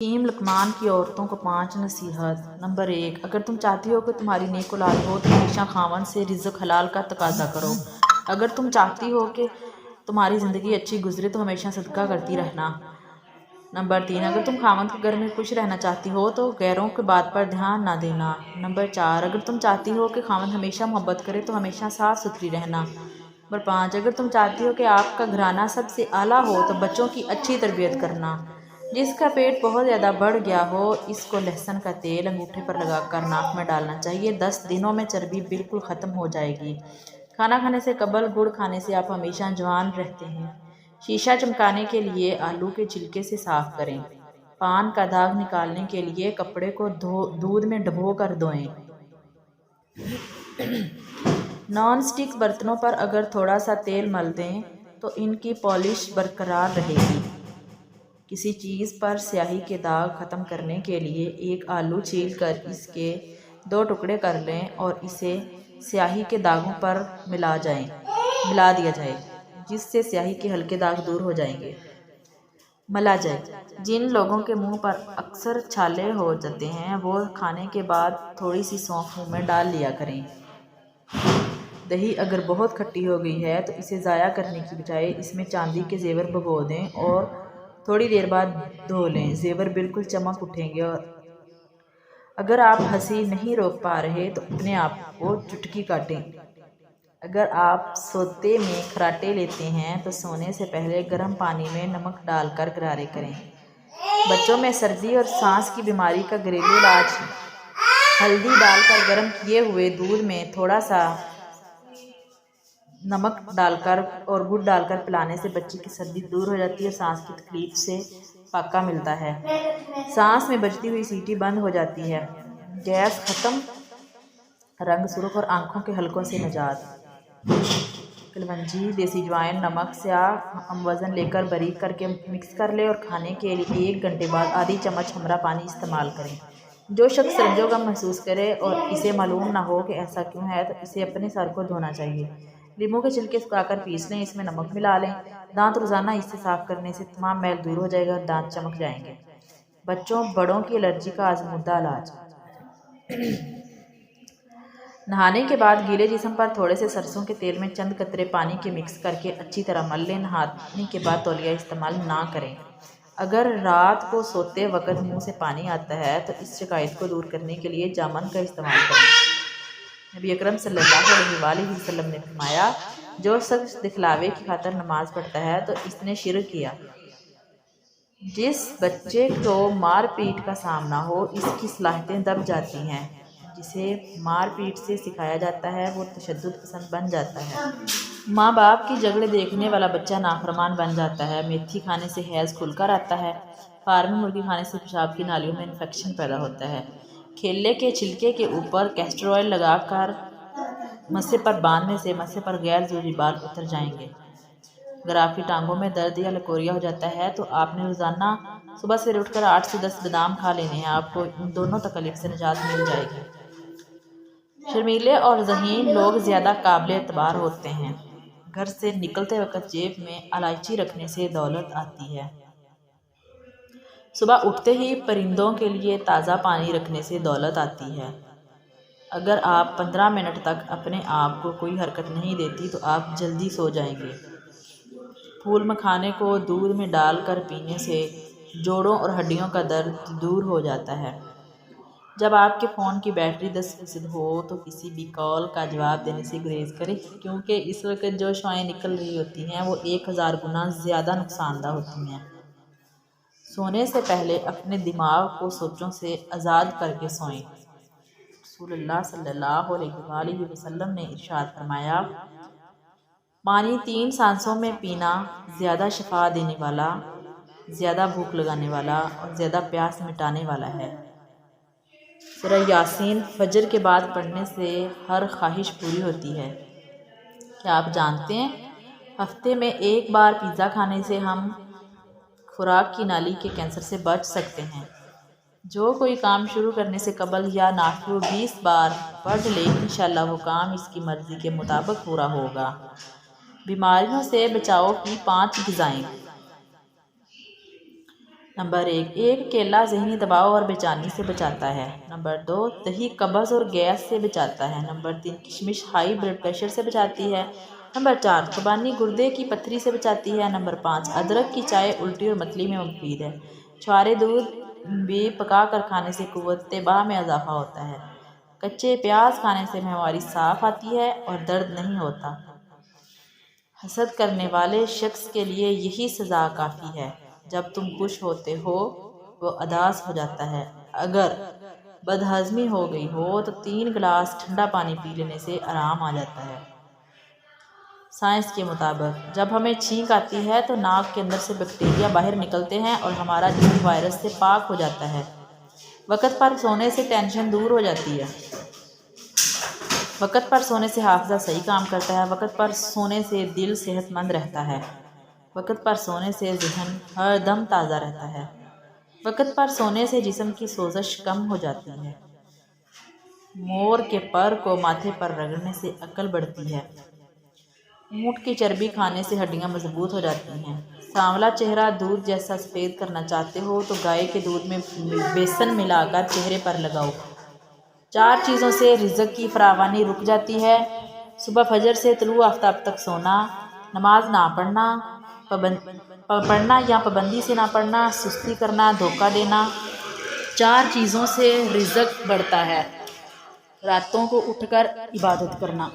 حکیم لقمان کی عورتوں کو 5 نصیحت۔ نمبر 1، اگر تم چاہتی ہو کہ تمہاری نیک اولاد ہو تو ہمیشہ خاوند سے رزق حلال کا تقاضا کرو۔ اگر تم چاہتی ہو کہ تمہاری زندگی اچھی گزرے تو ہمیشہ صدقہ کرتی رہنا۔ نمبر 3، اگر تم خاوند کے گھر میں خوش رہنا چاہتی ہو تو غیروں کی بات پر دھیان نہ دینا۔ نمبر 4، اگر تم چاہتی ہو کہ خاوند ہمیشہ محبت کرے تو ہمیشہ صاف ستھری رہنا۔ نمبر 5، اگر تم چاہتی ہو کہ آپ کا گھرانہ سب سے اعلیٰ ہو تو بچوں کی اچھی تربیت کرنا۔ جس کا پیٹ بہت زیادہ بڑھ گیا ہو اس کو لہسن کا تیل انگوٹھے پر لگا کر ناک میں ڈالنا چاہیے، 10 دنوں میں چربی بالکل ختم ہو جائے گی۔ کھانا کھانے سے قبل گڑ کھانے سے آپ ہمیشہ جوان رہتے ہیں۔ شیشہ چمکانے کے لیے آلو کے چھلکے سے صاف کریں۔ پان کا داغ نکالنے کے لیے کپڑے کو دودھ میں ڈبو کر دھوئیں۔ نان سٹک برتنوں پر اگر تھوڑا سا تیل مل دیں تو ان کی پالش برقرار رہے گی۔ کسی چیز پر سیاہی کے داغ ختم کرنے کے لیے ایک آلو چھیل کر اس کے 2 ٹکڑے کر لیں اور اسے سیاہی کے داغوں پر ملا دیا جائے، جس سے سیاہی کے ہلکے داغ دور ہو جائیں گے۔ ملا جائے۔ جن لوگوں کے منہ پر اکثر چھالے ہو جاتے ہیں وہ کھانے کے بعد تھوڑی سی سونف منہ میں ڈال لیا کریں۔ دہی اگر بہت کھٹی ہو گئی ہے تو اسے ضائع کرنے کی بجائے اس میں چاندی کے زیور بھگو دیں اور تھوڑی دیر بعد دھو لیں، زیور بالکل چمک اٹھیں گے۔ اگر آپ ہنسی نہیں روک پا رہے تو اپنے آپ کو چٹکی کاٹیں۔ اگر آپ سوتے میں خراٹے لیتے ہیں تو سونے سے پہلے گرم پانی میں نمک ڈال کر غرارے کریں۔ بچوں میں سردی اور سانس کی بیماری کا گھریلو علاج ہلدی ڈال کر گرم کیے ہوئے دودھ میں تھوڑا سا نمک ڈال کر اور گڑ ڈال کر پلانے سے بچے کی سردی دور ہو جاتی ہے اور سانس کی تکلیف سے فاقہ ملتا ہے۔ سانس میں بجتی ہوئی سیٹی بند ہو جاتی ہے، گیس ختم، رنگ سرخ اور آنکھوں کے حلقوں سے نجات۔ کلونجی، دیسی جوائن، نمک، سیاہ ہم وزن لے کر باریک کر کے مکس کر لیں اور کھانے کے 1 گھنٹے بعد آدھی چمچ ہمرا پانی استعمال کریں۔ جو شخص رنج و غم محسوس کرے اور اسے معلوم نہ ہو کہ ایسا کیوں ہے تو اسے اپنے سر کو دھونا چاہیے۔ لیموں کے چھلکے سکھا کر پیس لیں، اس میں نمک ملا لیں۔ دانت روزانہ اس سے صاف کرنے سے تمام میل دور ہو جائے گا اور دانت چمک جائیں گے۔ بچوں بڑوں کی الرجی کا آزمودہ علاج۔ نہانے کے بعد گیلے جسم پر تھوڑے سے سرسوں کے تیل میں چند قطرے پانی کے مکس کر کے اچھی طرح مل لیں۔ نہانے کے بعد تولیہ استعمال نہ کریں۔ اگر رات کو سوتے وقت منہ سے پانی آتا ہے تو اس شکایت کو دور کرنے کے لیے جامن کا استعمال کریں۔ نبی اکرم صلی اللہ علیہ وآلہ وسلم نے فرمایا، جو شخص دکھلاوے کی خاطر نماز پڑھتا ہے تو اس نے شرک کیا۔ جس بچے کو مار پیٹ کا سامنا ہو اس کی صلاحیتیں دب جاتی ہیں۔ جسے مار پیٹ سے سکھایا جاتا ہے وہ تشدد پسند بن جاتا ہے۔ ماں باپ کی جھگڑے دیکھنے والا بچہ نافرمان بن جاتا ہے۔ میتھی کھانے سے حیض کھل کر آتا ہے۔ فارمی مرغی کھانے سے پیشاب کی نالیوں میں انفیکشن پیدا ہوتا ہے۔ کیلے کے چھلکے کے اوپر کیسٹر آئل لگا کر مسے پر باندھنے سے مسے پر غیر ضروری بال اتر جائیں گے۔ اگر آپ کی ٹانگوں میں درد یا لکوریا ہو جاتا ہے تو آپ نے روزانہ صبح سویرے اٹھ کر 8 سے 10 بادام کھا لینے ہیں، آپ کو ان دونوں تکلیف سے نجات مل جائے گی۔ شرمیلے اور ذہین لوگ زیادہ قابل اعتبار ہوتے ہیں۔ گھر سے نکلتے وقت جیب میں الائچی رکھنے سے دولت آتی ہے۔ صبح اٹھتے ہی پرندوں کے لیے تازہ پانی رکھنے سے دولت آتی ہے۔ اگر آپ 15 منٹ تک اپنے آپ کو کوئی حرکت نہیں دیتی تو آپ جلدی سو جائیں گے۔ پھول مکھانے کو دودھ میں ڈال کر پینے سے جوڑوں اور ہڈیوں کا درد دور ہو جاتا ہے۔ جب آپ کے فون کی بیٹری 10% ہو تو کسی بھی کال کا جواب دینے سے گریز کریں، کیونکہ اس وقت جو شعاعیں نکل رہی ہوتی ہیں وہ 1000 گنا زیادہ نقصان دہ ہوتی ہیں۔ سونے سے پہلے اپنے دماغ کو سوچوں سے آزاد کر کے سوئیں۔ رسول اللہ صلی اللہ علیہ وآلہ وسلم نے ارشاد فرمایا، پانی 3 سانسوں میں پینا زیادہ شفا دینے والا، زیادہ بھوک لگانے والا اور زیادہ پیاس مٹانے والا ہے۔ سورہ یاسین فجر کے بعد پڑھنے سے ہر خواہش پوری ہوتی ہے۔ کیا آپ جانتے ہیں ہفتے میں 1 بار پیزا کھانے سے ہم خوراک کی نالی کے کینسر سے بچ سکتے ہیں؟ جو کوئی کام شروع کرنے سے قبل یا نافع 20 بار پڑھ لے انشاءاللہ وہ کام اس کی مرضی کے مطابق پورا ہوگا۔ بیماریوں سے بچاؤ کی 5 غذائیں۔ نمبر 1، ایک کیلا ذہنی دباؤ اور بے چینی سے بچاتا ہے۔ نمبر 2، دہی قبض اور گیس سے بچاتا ہے۔ نمبر 3، کشمش ہائی بلڈ پریشر سے بچاتی ہے۔ نمبر 4، خوبانی گردے کی پتھری سے بچاتی ہے۔ نمبر 5، ادرک کی چائے الٹی اور متلی میں مفید ہے۔ چھوارے دودھ بھی پکا کر کھانے سے قوت بہ میں اضافہ ہوتا ہے۔ کچے پیاز کھانے سے معدہ صاف آتی ہے اور درد نہیں ہوتا۔ حسد کرنے والے شخص کے لیے یہی سزا کافی ہے۔ جب تم خوش ہوتے ہو وہ اداس ہو جاتا ہے۔ اگر بدہضمی ہو گئی ہو تو 3 گلاس ٹھنڈا پانی پی لینے سے آرام آ جاتا ہے۔ سائنس کے مطابق جب ہمیں چھینک آتی ہے تو ناک کے اندر سے بیکٹیریا باہر نکلتے ہیں اور ہمارا جسم وائرس سے پاک ہو جاتا ہے۔ وقت پر سونے سے ٹینشن دور ہو جاتی ہے۔ وقت پر سونے سے حافظہ صحیح کام کرتا ہے۔ وقت پر سونے سے دل صحت مند رہتا ہے۔ وقت پر سونے سے ذہن ہر دم تازہ رہتا ہے۔ وقت پر سونے سے جسم کی سوزش کم ہو جاتی ہے۔ مور کے پر کو ماتھے پر رگڑنے سے عقل بڑھتی ہے۔ اونٹ کی چربی کھانے سے ہڈیاں مضبوط ہو جاتی ہیں۔ سانولا چہرہ دودھ جیسا سفید کرنا چاہتے ہو تو گائے کے دودھ میں بیسن ملا کر چہرے پر لگاؤ۔ 4 چیزوں سے رزق کی فراوانی رک جاتی ہے: صبح فجر سے طلوع آفتاب تک سونا، نماز نہ پڑھنا یا پابندی سے نہ پڑھنا، سستی کرنا، دھوکہ دینا۔ 4 چیزوں سے رزق بڑھتا ہے: راتوں کو اٹھ کر عبادت کرنا،